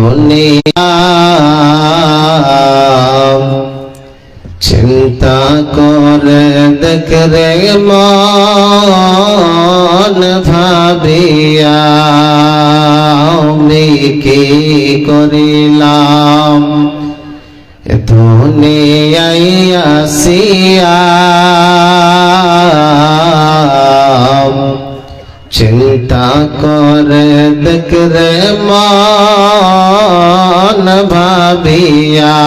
দুনিয়া চিন্তা করে দেখ রে মন ভাবিয়া আমি কি করিলাম দুনিয়ায় আসিয়া চিন্তা করে দেখ রে মন ভাবিয়া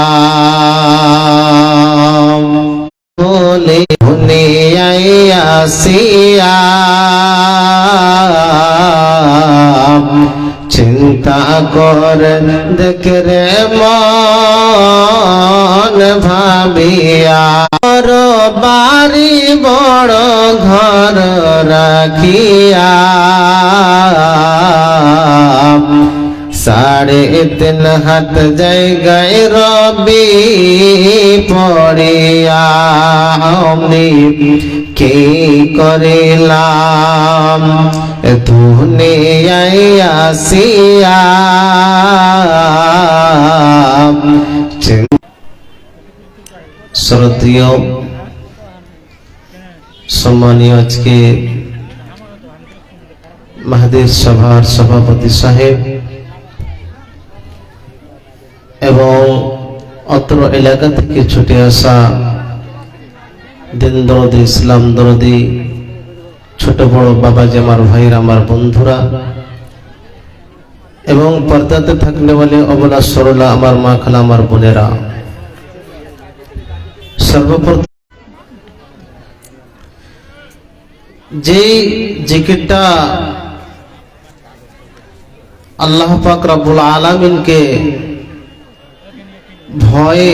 বলে দুনিয়ায় আসিয়া চিন্তা করে দেখ রে মন ভাবিয়া বাড়ি বড় ঘর রাখিয়া 3.5 হাত জায়গায় রবি পড়িয়া আমি কি করিলাম দুনিয়ায় আসিয়া শ্রদ্ধেয় সম্মানীয় আজকে মাহদির সভার সভাপতি সাহেব এবং অত্র এলাকা থেকে ছুটে আসা দিন দরদি ইসলাম দরদি ছোট বড় বাবাজি আমার ভাইরা আমার বন্ধুরা এবং পর্দাতে থাকলে বলে অবলা সরলা আমার মা খালা আমার বোনেরা সর্বপ্রথম যে জিকিরটা আল্লাহ পাক রব্বুল আলামিনকে ভয়ে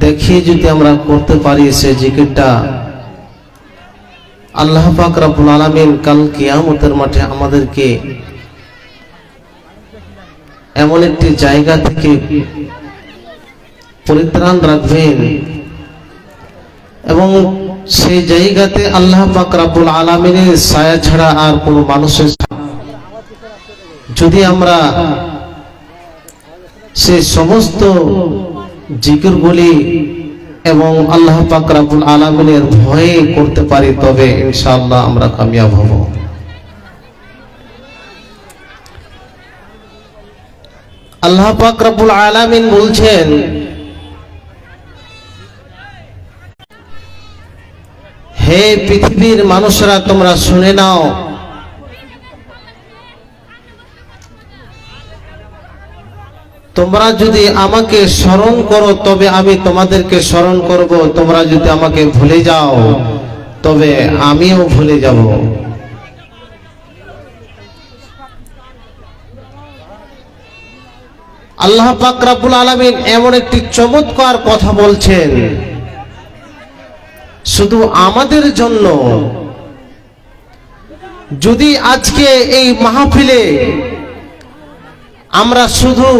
দেখিয়ে যদি আমরা করতে পারি সে জিকিরটা আল্লাহ পাক রব্বুল আলামিন কাল কিয়ামতের মাঠে আমাদেরকে এমন একটি জায়গা থেকে পরিত্রাণ রাখবেন এবং সেই জায়গাতে আল্লাহ পাক রব্বুল আলামিনের ছায়া ছাড়া আর কোনো মানুষের যদি আমরা সেই সমস্ত জিকিরগুলি এবং আল্লাহ পাক রব্বুল আলামিনের ভয়ে করতে পারি তবে ইনশাআল্লাহ আমরা কামিয়াব হব। আল্লাহ পাক রব্বুল আলামিন বলছেন হে পৃথিবীর মানুষরা তোমরা শুনে নাও তোমরা যদি আমাকে স্মরণ করো তবে আমি তোমাদেরকে স্মরণ করব তোমরা যদি আমাকে ভুলে যাও তবে আমিও ভুলে যাব। আল্লাহ পাক রব্বুল আলামিন এমন একটি চমৎকার কথা বলছেন শুধু আমাদের জন্য। যদি আজকে এই মাহফিলে আমরা শুধু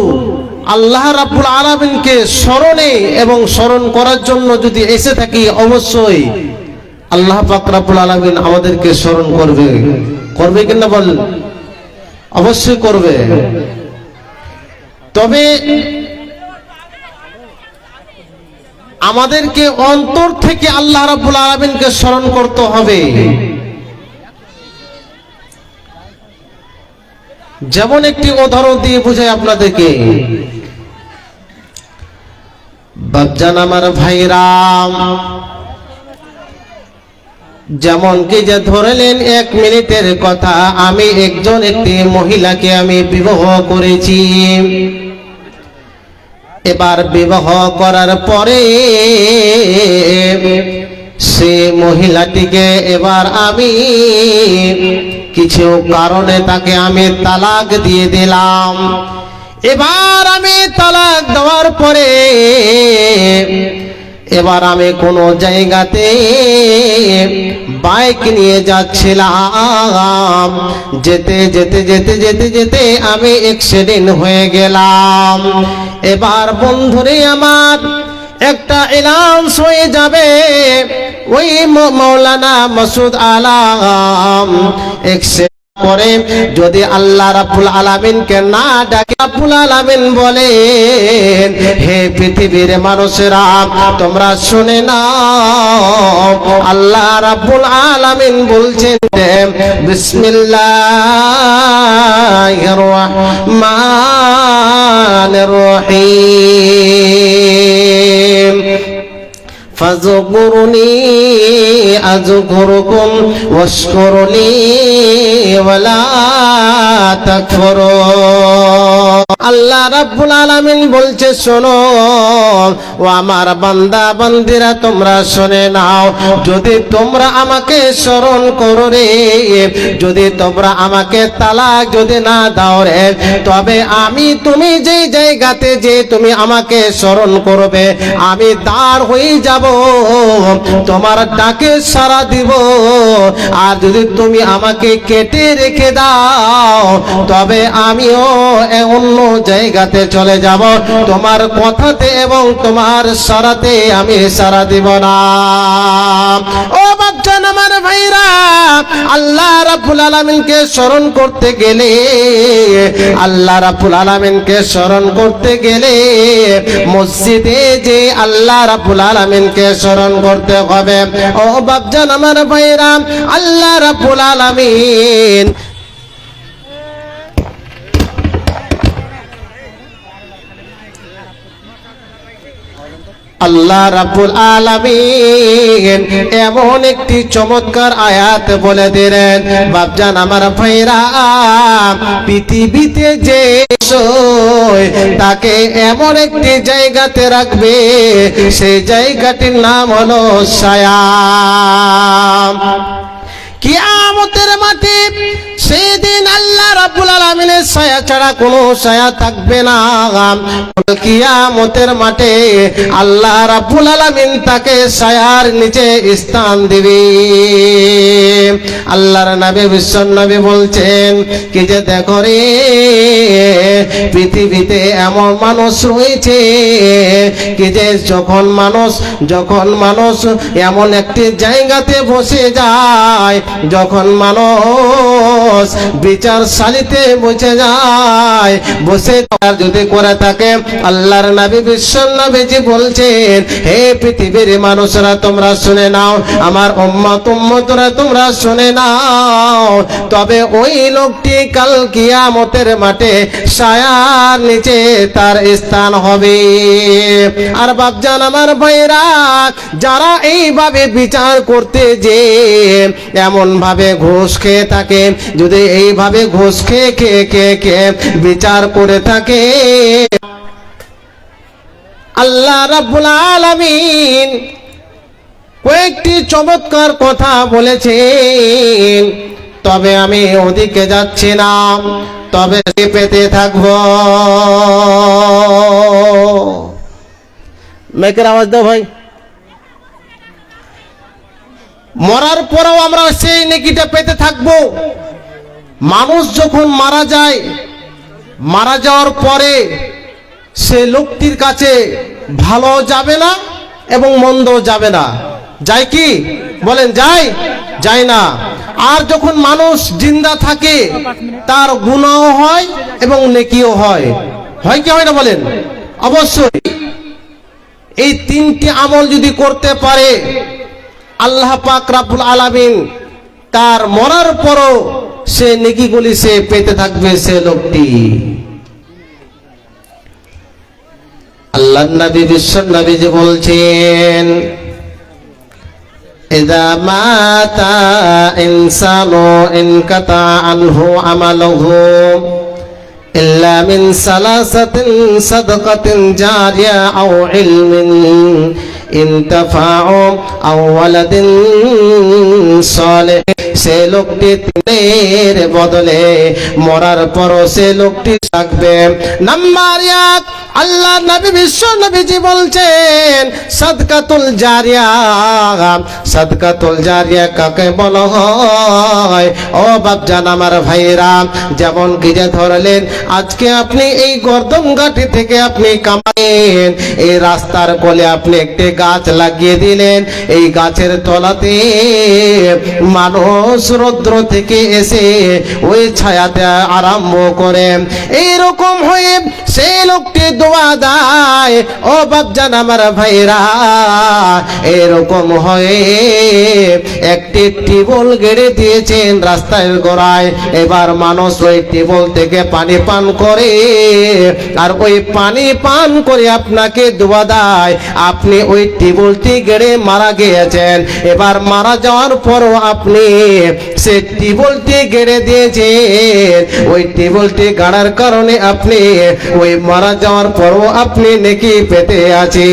আল্লাহ রাব্বুল আলামিনকে স্মরণে এবং স্মরণ করার জন্য যদি এসে থাকি অবশ্যই আল্লাহ পাক রব্বুল আলামিন আমাদেরকে স্মরণ করবে। করবে কিনা বল? অবশ্যই করবে। তবে আমাদেরকে অন্তর থেকে আল্লাহ রাব্বুল আলামিনকে স্মরণ করতে হবে। যেমন একটি উদাহরণ দিয়ে বুঝাই আপনাদেরকে। বাপজান আমার ভাইরাম, যেমন কি যে ধরলেন 1 মিনিটের কথা, আমি একটি মহিলাকে আমি বিবাহ করেছি। এবার বিবাহ করার পরে সে মহিলাটিকে এবার আমি কিছু কারণে তাকে আমি তালাক দিয়ে দিলাম। এবার আমি তালাক দেওয়ার পরে এবার আমি কোনো জায়গাতে বাইক নিয়ে যাচ্ছিলাম, যেতে যেতে যেতে যেতে যেতে আমি অ্যাক্সিডেন্ট হয়ে গেলাম। এবার বন্ধুরে আমার একটা অ্যানাউন্স হয়ে যাবে, ওই মাওলানা মাসুদ আলম পরে যদি আল্লাহ রাব্বুল আলামিনকে না ডাকে, রাব্বুল আলামিন বলেন, হে পৃথিবীর মানুষেরা তোমরা শুনে নাও, আল্লাহ রাব্বুল আলামিন বলছেন বিসমিল্লাহির রহমানির রহিম ফাযকুরুনি আযকুরুকুম ওয়াশকুরুনি ওয়ালা তাকফুরুন। আল্লাহ রাব্বুল আলামিন বলছে, শোনো ও আমার বান্দা বান্দিরা, তোমরা শুনে নাও, যদি তোমরা আমাকে স্মরণ করো রে, যদি তোমরা আমাকে তালাক যদি না দাও রে, তবে আমি তুমি যেই জায়গাতে যে তুমি আমাকে স্মরণ করবে, আমি দাঁড় হয়ে যাব, তোমার ডাকে সাড়া দিব। আর যদি তুমি আমাকে কেটে রেখে দাও, তবে আমিও অন্য জায়গাতে চলে যাব, তোমার কথাতে এবং তোমার সারাতে আমি সারা দিব না। ও বাচ্চান আমার ভাইরা, আল্লাহ রাব্বুল আলামিনকে স্মরণ করতে গেলে, আল্লাহ রাব্বুল আলামিনকে স্মরণ করতে গেলে মসজিদে যে আল্লাহ রাব্বুল আলামিনকে স্মরণ করতে হবে। ও বাচ্চান আমার ভাইরা, আল্লাহ রাব্বুল আলামিন আল্লাহ রাব্বুল আলামিন এমন একটি চমৎকার আয়াত বলে দিলেন, বাপজান আমার ভাইরা, পৃথিবীতে যে তাকে এমন একটি জায়গাতে রাখবে, সেই জায়গাটির নাম হলো ছায়া। কিয়ামতের মাঠে সেদিন আল্লাহ রাব্বুল আলামিনের ছায়া ছাড়া কোনো ছায়া থাকবে না। কিয়ামতের মাঠে আল্লাহ রাব্বুল আলামিন তাকে ছায়ার নিচে স্থান দিবে। আল্লাহর নবী বিশ্ব নবী বলছেন কি যে দেখো রে, পৃথিবীতে এমন মানুষ রয়েছে কি যে যখন মানুষ এমন একটি জায়গাতে বসে যায়, যখন মানুষ বিচার সালিতে বসে যায়, বসে যদি করে থাকে, আল্লাহর নবী বিশ্ব নবীজি বলছেন, হে পৃথিবীর মানুষরা তোমরা শুনে নাও, আমার উম্মতরা তোমরা শুনে নাও, তবে ওই লোকটি কাল কিয়ামতের মাঠে ছায়ার নিচে তার স্থান হবে। আর বাপজান আমার ভাইরা, যারা এইভাবে বিচার করতে যে এমন ভাবে ঘুষ খেয়ে থাকে, যদি এইভাবে ঘুষ খেয়ে বিচার করে থাকে, আল্লাহ রাব্বুল আলামিন কয়েকটি চমৎকার কথা বলেছেন। তবে আমি ওদিকে যাচ্ছি না, তবে পেতে থাকবো। মেকের আওয়াজ দাও ভাই। মরার পরেও আমরা সেই নেকিটা পেতে থাকবো। মানুষ যখন মারা যায়, মারা যাওয়ার পরে সে লোকটির কাছে ভালো যাবে না এবং মন্দ যাবে না। যায় কি বলেন? যায় না। আর যখন মানুষ জিন্দা থাকে, তার গুনাহ হয় এবং নেকিও হয় কি হয় না বলেন? অবশ্যই। এই তিনটি আমল যদি করতে পারে, আল্লাহ পাক রব্বুল আলামিন তার মরার পরও সে নেকিগুলি সে পেতে থাকবে সে লোকটি। আল্লাহর নবী বিশ্ব নবী যে বলছেন, ইযা মাতা ইনসানু ইনকাতা আনহু আমালুহু ইল্লা মিন সালাসাতিন সাদাকাতিন জারিয়া আও ইলমিন ইনতাফাউ আও ওয়ালাদিন সালেহ। সে লোকটি তিনের বদলে মরার পর সে লোকটি থাকবে। নাম্বার 1, আল্লাহ নবী বিশ্ব নবীজি বলছেন সাদকাতুল জারিয়া, সাদকাতুল জারিয়া কাকে বলা হয়? ও বাপজান আমার ভাইরা, যেমন কি যে ধরলেন আজকে আপনি এই গর্দম ঘাটি থেকে আপনি কামালেন, এই রাস্তার কোলে আপনি একটি গাছ লাগিয়ে দিলেন, এই গাছের তলাতে মানুষ রৌদ্র থেকে এসে ওই ছায়াতে আরম্ভ করে, এইরকম হয়ে সেই লোকটি দোয়া দেয়। ও বাপজান আমার ভাইরা, এরকম হয়ে একটি টিউবওয়েল গেড়ে দিয়েছেন রাস্তার গোড়ায়, এবার মানুষ ওই টিউবওয়েল থেকে পানি পান করে, আর ওই পানি পান করে আপনাকে দোয়া দেয় আপনি ওই টিউবওয়েলটি গেড়ে মারা গিয়েছেন। এবার মারা যাওয়ার পরও আপনি সে টিউবওয়েলটি গেড়ে দিয়েছেন, ওই টিউবওয়েলটি গাড়ার কারণে আপনি ওই মারা যাওয়ার পরও আপনি নেকি পেতে আছেন।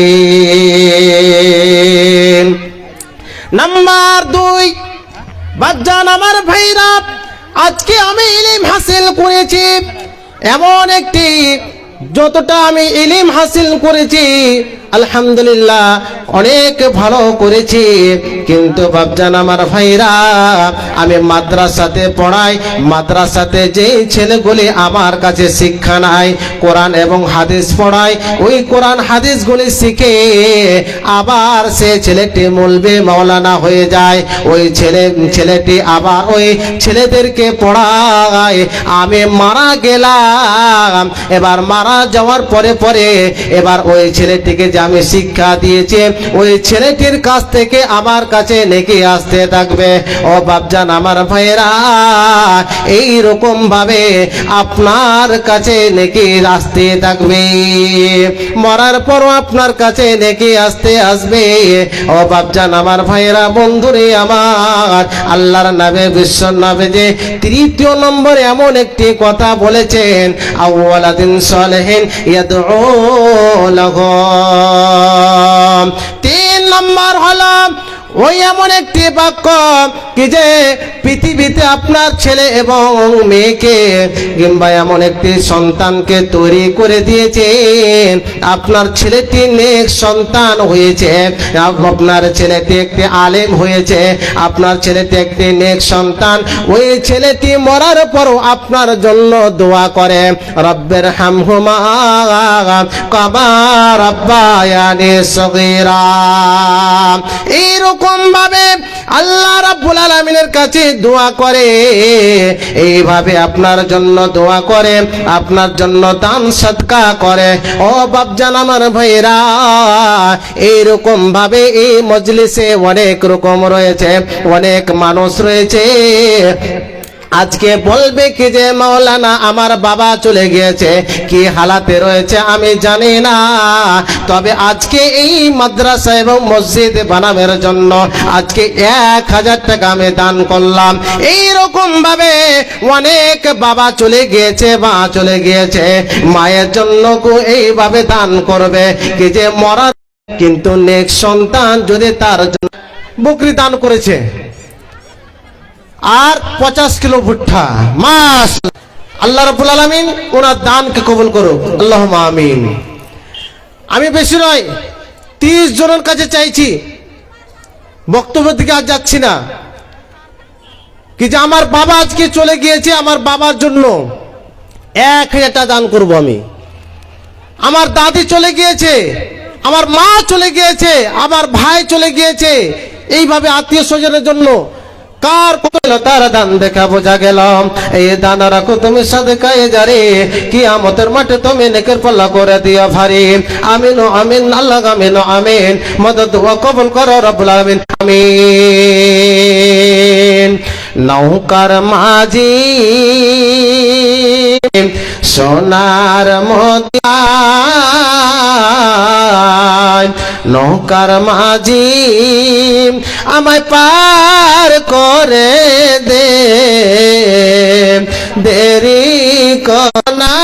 নাম্বার 2, বাপজান আমার ভাইরা, আজকে আমি ইলম হাসিল করেছি, এমন একটি যতটা আমি ইলম হাসিল করেছি আলহামদুলিল্লাহ অনেক ভালো করেছি, কিন্তু বাপজান আমার ভাইরা আমি মাদ্রাসাতে পড়াই, মাদ্রাসাতে যে ছেলেগুলি আমার কাছে শিক্ষা নাই, কোরআন এবং হাদিস পড়াই, ওই কোরআন হাদিসগুলি শিখে আবার সে ছেলেটি মৌলবি মাওলানা হয়ে যায়, ওই ছেলেটি আবার ওই ছেলেদেরকে পড়ায়। আমি মারা গেলাম, এবার মারা যাওয়ার পরে পরে এবার ওই ছেলেটিকে যে আমি শিক্ষা দিয়েছি ওই ছেলেটির কাছ থেকে আমার কাছে নেকি আসতে থাকবে। ও বাপজান আমার ভাইরা, এই রকম ভাবে আপনার কাছে নেকি আসতে থাকবে, মরার পরও আপনার কাছে নেকি আসবে। ও বাপজান আমার ভাইরা, বন্ধুরে আমার, আল্লাহর নবী বিশ্ব নবী যে 3 নম্বরে এমন একটি কথা বলেছেন, আউওয়ালাদিন সালেহিন ইয়াদউ লাহু। 3 নম্বর হলো ওই এমন একটি বাক্য কি যে পৃথিবীতে আপনার ছেলে এবং মেয়েকে কিংবা এমন একটি সন্তানকে তৈরি করে দিয়েছেন, আপনার ছেলেটি নেক সন্তান হয়েছে, আপনার ছেলেটি একটি আলেম হয়েছে, আপনার ছেলেটি একটি নেক সন্তান, ওই ছেলেটি মরার পরও আপনার জন্য দোয়া করে, রব্বের হামহুমা কামা রাব্বায়ানি সগীরা। এইরকম ভাবে আল্লাহ রাব্বুল আলামিনের কাছে দোয়া করে, এইভাবে আপনার জন্য দোয়া করে, আপনার জন্য দান সদকা করে। ও বাপজান আমার ভাইরা, এইরকম ভাবে এই মজলিসে অনেক রকম রয়েছে, অনেক মানুষ রয়েছে আজকে বলবে কি যে মাওলানা আমার বাবা চলে গিয়েছে, কি হালাতে রয়েছে আমি জানি না, তবে আজকে এই মাদ্রাসা এবং মসজিদ বানানোর জন্য আজকে 1000 টাকা আমি দান করলাম। এইরকম ভাবে অনেক বাবা চলে গিয়েছে, মা চলে গিয়েছে, মায়ের জন্য এইভাবে দান করবে কি যে মরা, কিন্তু নেক সন্তান যদি তার জন্য বকরি দান করেছে আর 50 কিলো ভুট্টা, মাস আল্লাহ রাব্বুল আলামিন ওনার দানকে কবুল করুক, আল্লাহুম্মা আমিন। আমি বেশি নয় 30 জনের কাছে চাইছি, বক্তব্যের দিকে আজ যাচ্ছি না, কি যে আমার বাবা আজকে চলে গিয়েছে, আমার বাবার জন্য 1000 টাকা দান করব আমি। আমার দাদি চলে গিয়েছে, আমার মা চলে গিয়েছে, আমার ভাই চলে গিয়েছে, এইভাবে আত্মীয় স্বজনের জন্য কার কত তার দান দেখা বোঝা গেল। এই দান রাখো তুমি সাদকায়ে জারি, কিয়ামতের মাঠে তুমি নেকের পাল্লা করে দিও ভারী। আমিন ও আমিন, আল্লাহ আমিন ও আমিন, মদদ ও কবুল করো রব্বুল আলামিন, আমিন। নৌকার মাঝি সোনার মোতিয়া, নৌকার মাঝি আমায় পার করে দে, দেরি কনা।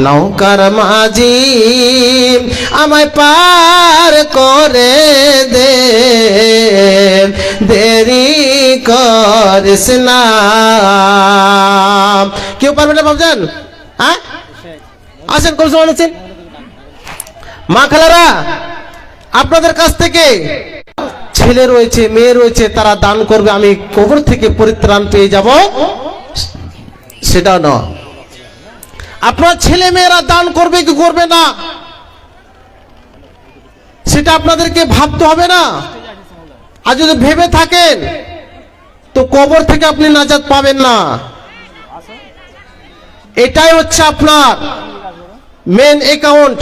নৌকার মাঝি আমায় পার করে দে, দেরি করিস না। কেউ পারবে না ভাবছেন? হ্যাঁ, আসেন কোন সময় আছেন মা খালারা, আপনাদের কাছ থেকে ছেলে রয়েছে, মেয়ে রয়েছে, তারা দান করবে, আমি কবর থেকে পরিত্রাণ পেয়ে যাব, সেটা না। আপনার ছেলে মেয়েরা দান করবে কি করবে না, সেটা আপনাদেরকে ভাবতে হবে না। আর যদি ভেবে থাকেন তো কবর থেকে আপনি নাজাত পাবেন না। এটাই হচ্ছে আপনার মেন অ্যাকাউন্ট।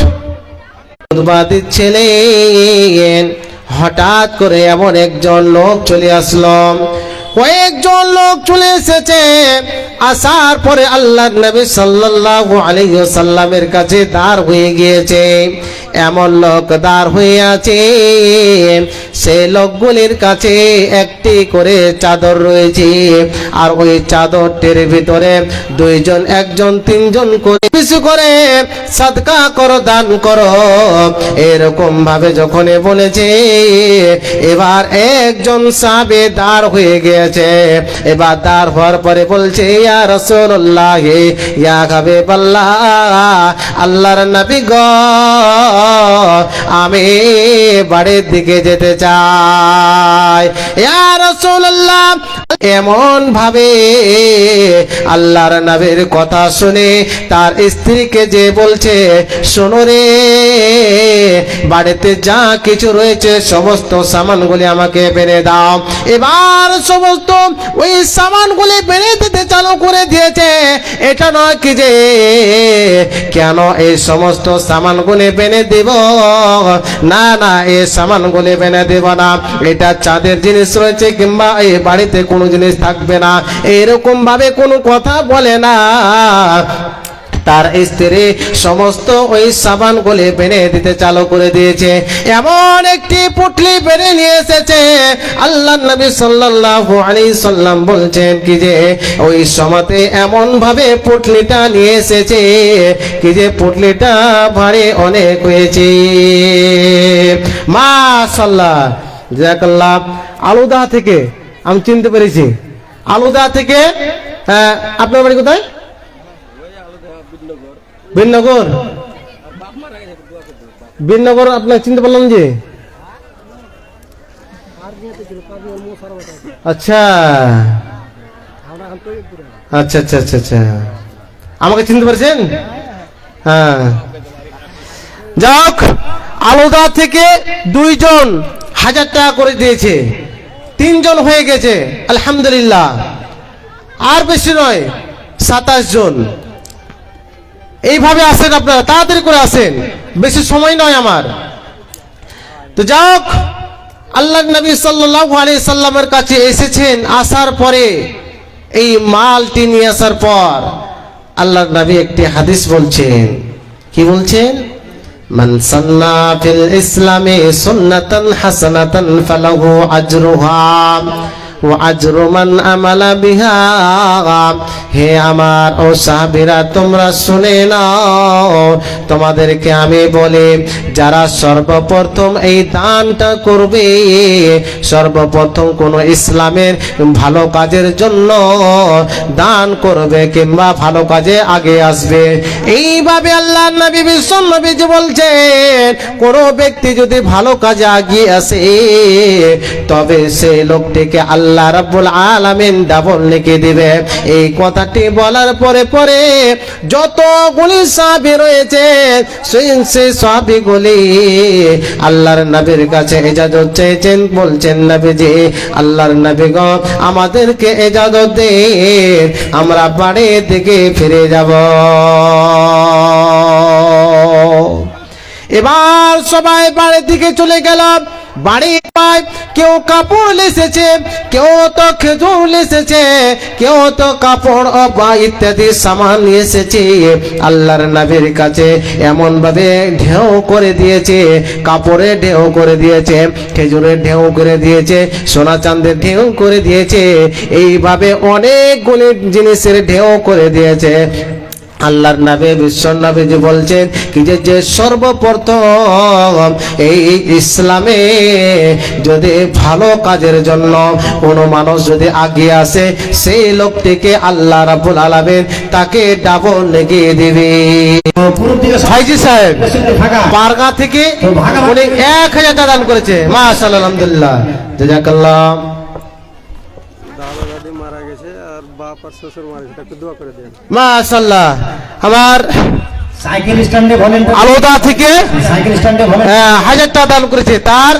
ছিলেন, হঠাৎ করে এমন একজন লোক চলে আসলো, কয়েকজন লোক চলে এসেছে। আসার পরে আল্লাহর নবী সাল্লাল্লাহু আলাইহি ওয়াসাল্লামের কাছে দাঁড় হয়ে গিয়েছে। এমন লোক দাঁড় হয়ে আছে, সেই লোকগুলির কাছে একটি করে চাদর রয়েছে, আর ওই চাদরটির ভিতরে দুইজন, একজন, তিনজন করে কিছু করে সাদকা করো, দান করো, এরকম ভাবে যখন বলেছে, এবার একজন সাহাবী দাঁড় হয়ে গিয়েছে। এবার দাঁড় হওয়ার পরে বলছে, ইয়া রাসূলুল্লাহ, ইয়া হাবিবাল্লাহ, আল্লাহর নবী গো, আমি বাড়ির দিকে যেতে চাই। ইয়া রাসূলুল্লাহ, এমন ভাবে আল্লাহর নবীর কথা শুনে তার স্ত্রীকে যে বলছে, শোনো রে, বাড়িতে যা কিছু রয়েছে সমস্ত সামানগুলি আমাকে বেড়ে দাও। এবার সমস্ত ওই সামানগুলি বেড়ে দিতে চালু করে দিয়েছে। এটা নয় কি যে কেন এই সমস্ত সামানগুলি বেনে দেব, না না, এই সামানগুলি বেনে দেব না, এটা চাঁদের জিনিস রয়েছে কিংবা এই বাড়িতে কোনো জিনিস থাকবে না, এরকম ভাবে কোনো কথা বলে না। তার স্ত্রী সমস্ত ওই সাবানগুলি বেনে দিতে চালু করে দিয়েছে। এমন একটি পুটলি বেনে নিয়ে এসেছে। আল্লাহর নবী সাল্লাল্লাহু আলাইহি সাল্লাম বলছেন কি যে ওই সময়তে এমন ভাবে পুটলিটা নিয়ে এসেছে কি যে পুটলিটা ভারী অনেক হয়েছে। মাশাআল্লাহ, জাযাকাল্লাহ। আলুদা থেকে আমি চিনতে পেরেছি, আলুদা থেকে। আপনার বাড়ি কোথায়? বিনগর। বিনগর আপনার চিনতে পারলাম যে, আচ্ছা আচ্ছা আচ্ছা আচ্ছা আচ্ছা, আমাকে চিনতে পারছেন? হ্যাঁ, যাক, আলুদা থেকে দুইজন 1000 টাকা করে দিয়েছে, 3 জন হয়ে গেছে, আলহামদুলিল্লাহ। আর বেশি নয়, 27 জন। এইভাবে আসেন আপনারা, তাড়াতাড়ি করে আসেন, বেশি সময় নয় আমার। তো যাক, আল্লাহর নবী সাল্লাল্লাহু আলাইহি সাল্লামের কাছে এসেছেন। আসার পরে এই মালটি নিয়ে আসার পর আল্লাহর নবী একটি হাদিস বলছেন। কি বলছেন? মান সান্না ফিল ইসলামে সুন্নাতান হাসানাতান ফালাহু আজরুহা ওয়া আজরু মান আমালা বিহা। হে আমার ও সাহাবীরা, তোমরা শুনে নাও, তোমাদেরকে আমি বলি, যারা সর্বপ্রথম এই দানটা করবে, সর্বপ্রথম কোন ইসলামের ভালো কাজের জন্য দান করবে কিংবা ভালো কাজে আগে আসবে, এইভাবে আল্লাহর নবী বিশ্বনবী বলছেন, কোন ব্যক্তি যদি ভালো কাজে আগিয়ে আসে তবে সেই লোকটিকে আল্লাহ রাব্বুল আলামিন ডাবল লিখে দিবে। এই কথাটি বলার পরে পরে যতগুলি সাহাবী রয়েছে সেই সাহাবীগুলি আল্লাহর নবীর কাছে ইজাজত চেয়েছেন। বলছেন, নবীজি, আল্লাহর নবী গো, আমাদেরকে ইজাজত দেন, আমরা বাড়ির দিকে ফিরে যাব। এবার সবাই বাড়ির দিকে চলে গেল। বাড়ি পায় কেউ কাপড় এসেছে, কেউ তো খেজুর এসেছে, কেউ তো কাপড় বা ইত্যাদি সামান এসেছে। আল্লাহর নবীর কাছে এমন ভাবে ঢেউ করে দিয়েছে, কাপড়ে ঢেউ করে দিয়েছে, খেজুরের ঢেউ করে দিয়েছে, সোনা চাঁদের ঢেউ করে দিয়েছে, এইভাবে অনেকগুলি জিনিসের ঢেউ করে দিয়েছে। আল্লাহর নবী বিশ্ব নবীজি বলছেন কি যে সর্বপ্রথম এই ইসলামে যদি ভালো কাজের জন্য কোনো মানুষ যদি আগিয়ে আসে সেই লোকটিকে আল্লাহ রাব্বুল আলামিন তাকে ডাবল নেগিয়ে দিবে। ভাইজি সাহেব পারগা থেকে উনি 1000 টাকা দান করেছে, মাশাআল্লাহ, আলহামদুলিল্লাহ, জাযাকাল্লাহ। মারা গেছে আর বাপ আর শ্বশুর মারা গেছে, একটু দোয়া করে দেন। মাশাআল্লাহ। আমার সাইকেল স্ট্যান্ডে বলেন আলোদা থেকে সাইকেল স্ট্যান্ডে বলেন 1000 টাকা দান করেছে, তার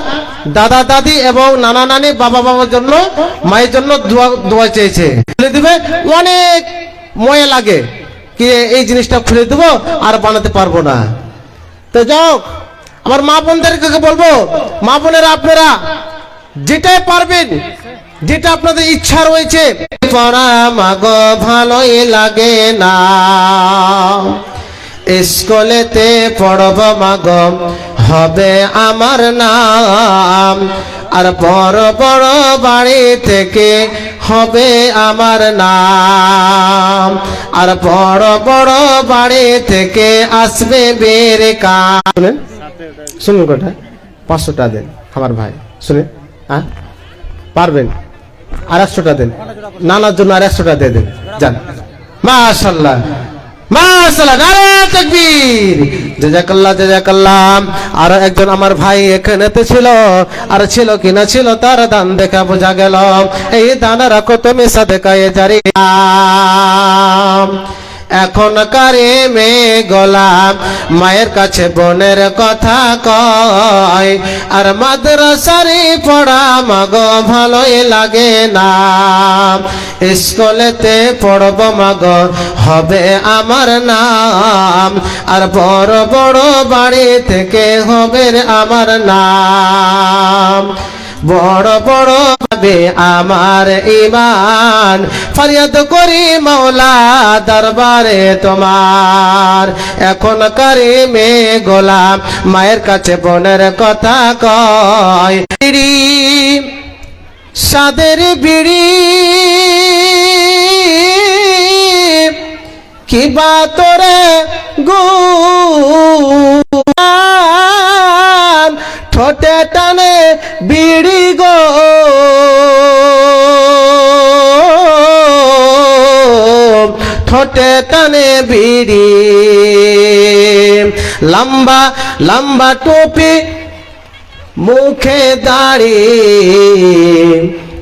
দাদা দাদি এবং নানা নানি বাবা বাবার জন্য মায়ের জন্য দোয়া চেয়েছে। খুলে দিবে, অনেক ময়ে লাগে কি এই জিনিসটা খুলে দেবো আর বানাতে পারবো না। তো যাও আমার মা বোনদেরকে বলবো, মা বোনেরা আপনারা যেটাই পারবেন, যেটা আপনাদের ইচ্ছা রয়েছে, পড়া মাগো ভালোই লাগে না, স্কুলেতে পড়ব মাগো হবে আমার নাম, আর বড় বড় বাড়ি থেকে হবে আমার নাম, আর বড় বড় বাড়ি থেকে আসবে বের কাম। শুনেন শুনুন কথা, 500 টাকা দেন আমার ভাই, শুনে হ্যাঁ পারবেন, আর 100 টাকা দেন নানার জন্য, আর 100 টাকা দিয়ে দেন, যান। মাশাআল্লাহ মাশাআল্লাহ, নারে তাকবীর, জাযাকাল্লাহ জাযাকাল্লাহ। আর একজন আমার ভাই এখানেতে ছিল, আর ছিল কিনা ছিল তার দান দেখা বোঝা গেল, এই দান রাখো তুমি সাদকায়ে জারিয়া। এখনকার মেয়ে গোলাম মায়ের কাছে বোনের কথা কয়, আর মাদ্রাসারে পড়া মাগো ভালোই লাগে না, স্কুলেতে পড়ব মাগো হবে আমার নাম, আর বড় বড় বাড়ি থেকে হবে আমার নাম, বড় বড় হবে আমার ঈমান, ফরিয়াদ করি মাওলা দরবারে তোমার। এখনকার মেয়ে গোলাম মায়ের কাছে বোনের কথা কয়, বিড়ি সাদের বিড়ি কিবা তোরে গো ঠোঁটে টানে বিড়ি গো, ঠোঁটে টানে বিড়ি, লম্বা লম্বা টুপি মুখে দাড়ি,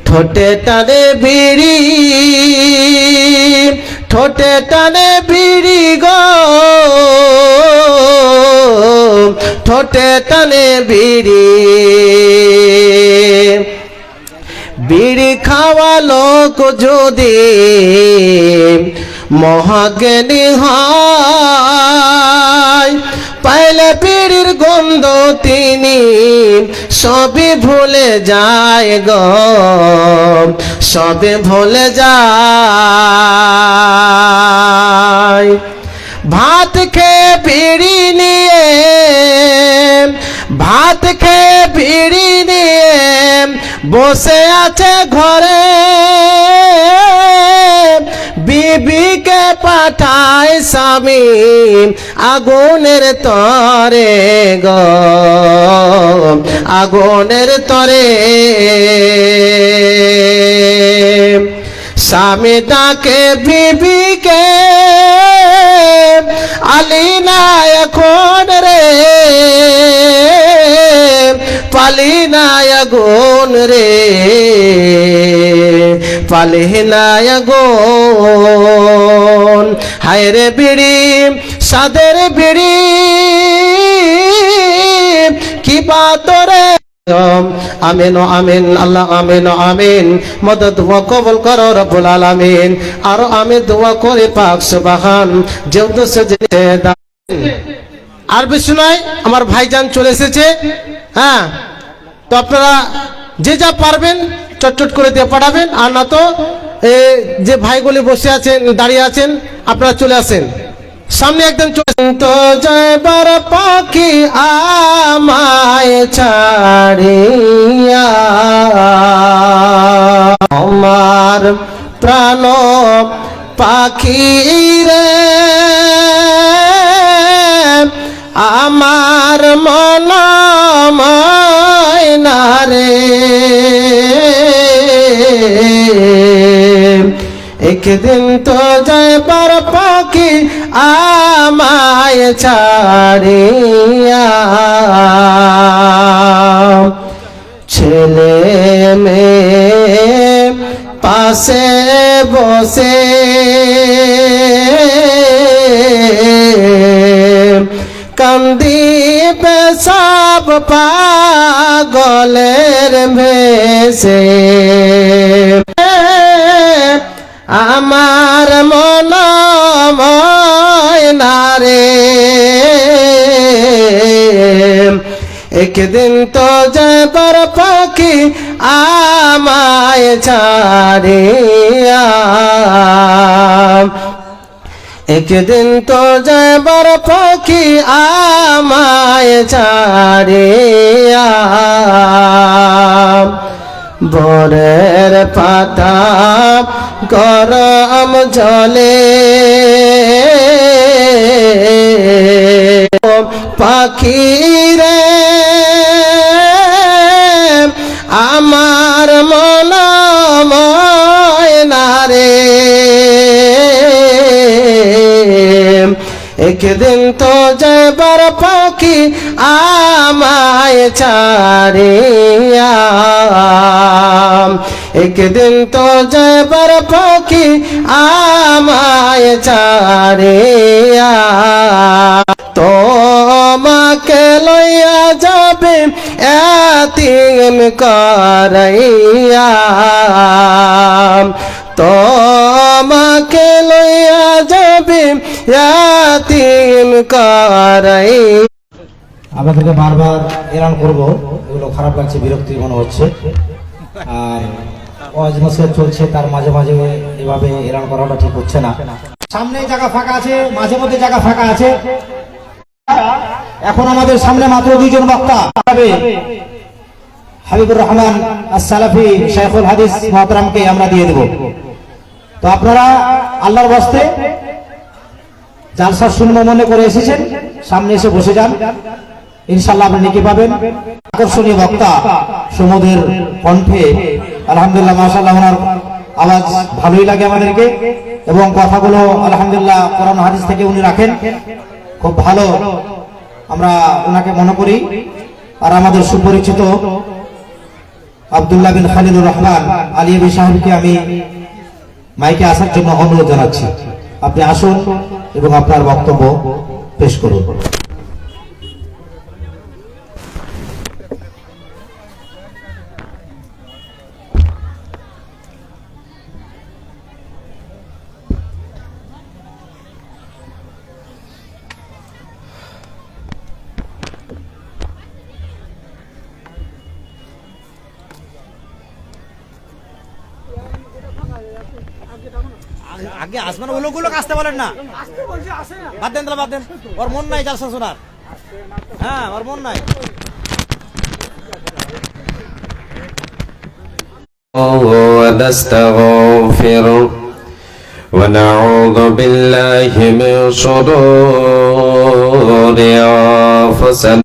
ঠোঁটে টানে বিড়ি, ঠোঁটে টানে বিড়ি গো, ঠোঁটে টানে বিড়ি, বিড়ি খাওয়া লোক যদি মহাজ্ঞানী হয়, পাইলে বিড়ির গন্ধ তিনি সবই ভুলে যায় গো, সবই ভুলে যায়। ভাত খেয়ে বিড়ি নিয়ে, ভাত খেয়ে বিড়ি নিয়ে বসে আছে ঘরে, বিবিকে পাঠায় স্বামী আগুনের তরে গো, আগুনের তরে। স্বামী ডাকে বিবিকে, আলিনা এখন রে, পালিনা আগুন রে, পালিনা আগুন। হায় রে বিড়ি সাদের বিড়ি কি বাতরে, আমিন আমিন আল্লাহ আমিন আমিন, মদদ দোয়া কবুল করো রব্বুল আলামিন। আর আমি দোয়া করি পাক সুবহান যেহেতু সেজে আর বেশি নয়, আমার ভাইজান চলে এসেছে। হ্যাঁ, তো আপনারা যে যা পারবেন চটচট করে দিয়ে পাঠাবেন, আর না তো যে ভাইগুলি বসে আছেন দাঁড়িয়ে আছেন আপনারা চলে আসেন সামনে একদম। তো জয়বার পাখি আমায় ছাড়িয়া, আমার প্রাণ পাখি রে আমার মন ময়না রে একদিন তো যাইবার পাখি আমায় ছাড়িয়া ছেলে মেয়ে পাশে বসে কান্দিবে সব পাগলের ভেসে আমার মন ময়না রে একদিন তো যাবার পাখি আমায় ছাড়িয়া একদিন তো যাবার পাখি আমায় ছাড়িয়া বরের পাতা গরম জলে পাখি রে আমার মন ময়না রে একদিন তো যাবার পাখি আমায় ছাড়িয়া একদিন তো যাবার পাখি আমায় ছাড়িয়া তোমাকে লইয়া যাবে এতিম করাইয়া তোমাকে লইয়া যাবে এতিম করাই আপনাদেরকে বারবার এলান করব, এগুলো খারাপ লাগছে, বিরক্তি মনে হচ্ছে। আর ওয়াজ নসিহত চলছে, তার মাঝে মাঝে এভাবে এলান করাটা ঠিক হচ্ছে না। সামনে জায়গা ফাঁকা আছে, মাঝে মধ্যে জায়গা ফাঁকা আছে। এখন আমাদের সামনে মাত্র দুইজন বক্তা, হাবিবুর রহমান আস-সালাফি শাইখুল হাদিস মুহতারামকে আমরা দিয়ে দেব। তো আপনারা আল্লাহর ওয়াস্তে জালসা শুনবো মনে করে এসেছেন, সামনে এসে বসে যান, ইনশাআল্লাহ আপনি নেকি পাবেন। আকর্ষণীয় বক্তা, সমুদ্রের কণ্ঠে, আলহামদুলিল্লাহ মাশাআল্লাহ, ওনার আওয়াজ ভালোই লাগে আমাদেরকে এবং কথাগুলো আলহামদুলিল্লাহ কোরআন হাদিস থেকে উনি রাখেন, খুব ভালো আমরা ওনাকে মনে করি। আর আমাদের সুপরিচিত আব্দুল্লাহ বিন খালিদুর রহমান আলিয়াবি সাহেবকে আমি মাইকে আসার জন্য অনুরোধ জানাচ্ছি। আপনি আসুন এবং আপনার বক্তব্য পেশ করুন। আগে আসমান ওই লোকগুলো আসতে বলেন না, বাদ দেন, বাদ দেন, ওর মন নাই জালসা শোনার। হ্যাঁ, ওর মন নাই। ونستغفره ونعوذ بالله من شرور أنفسنا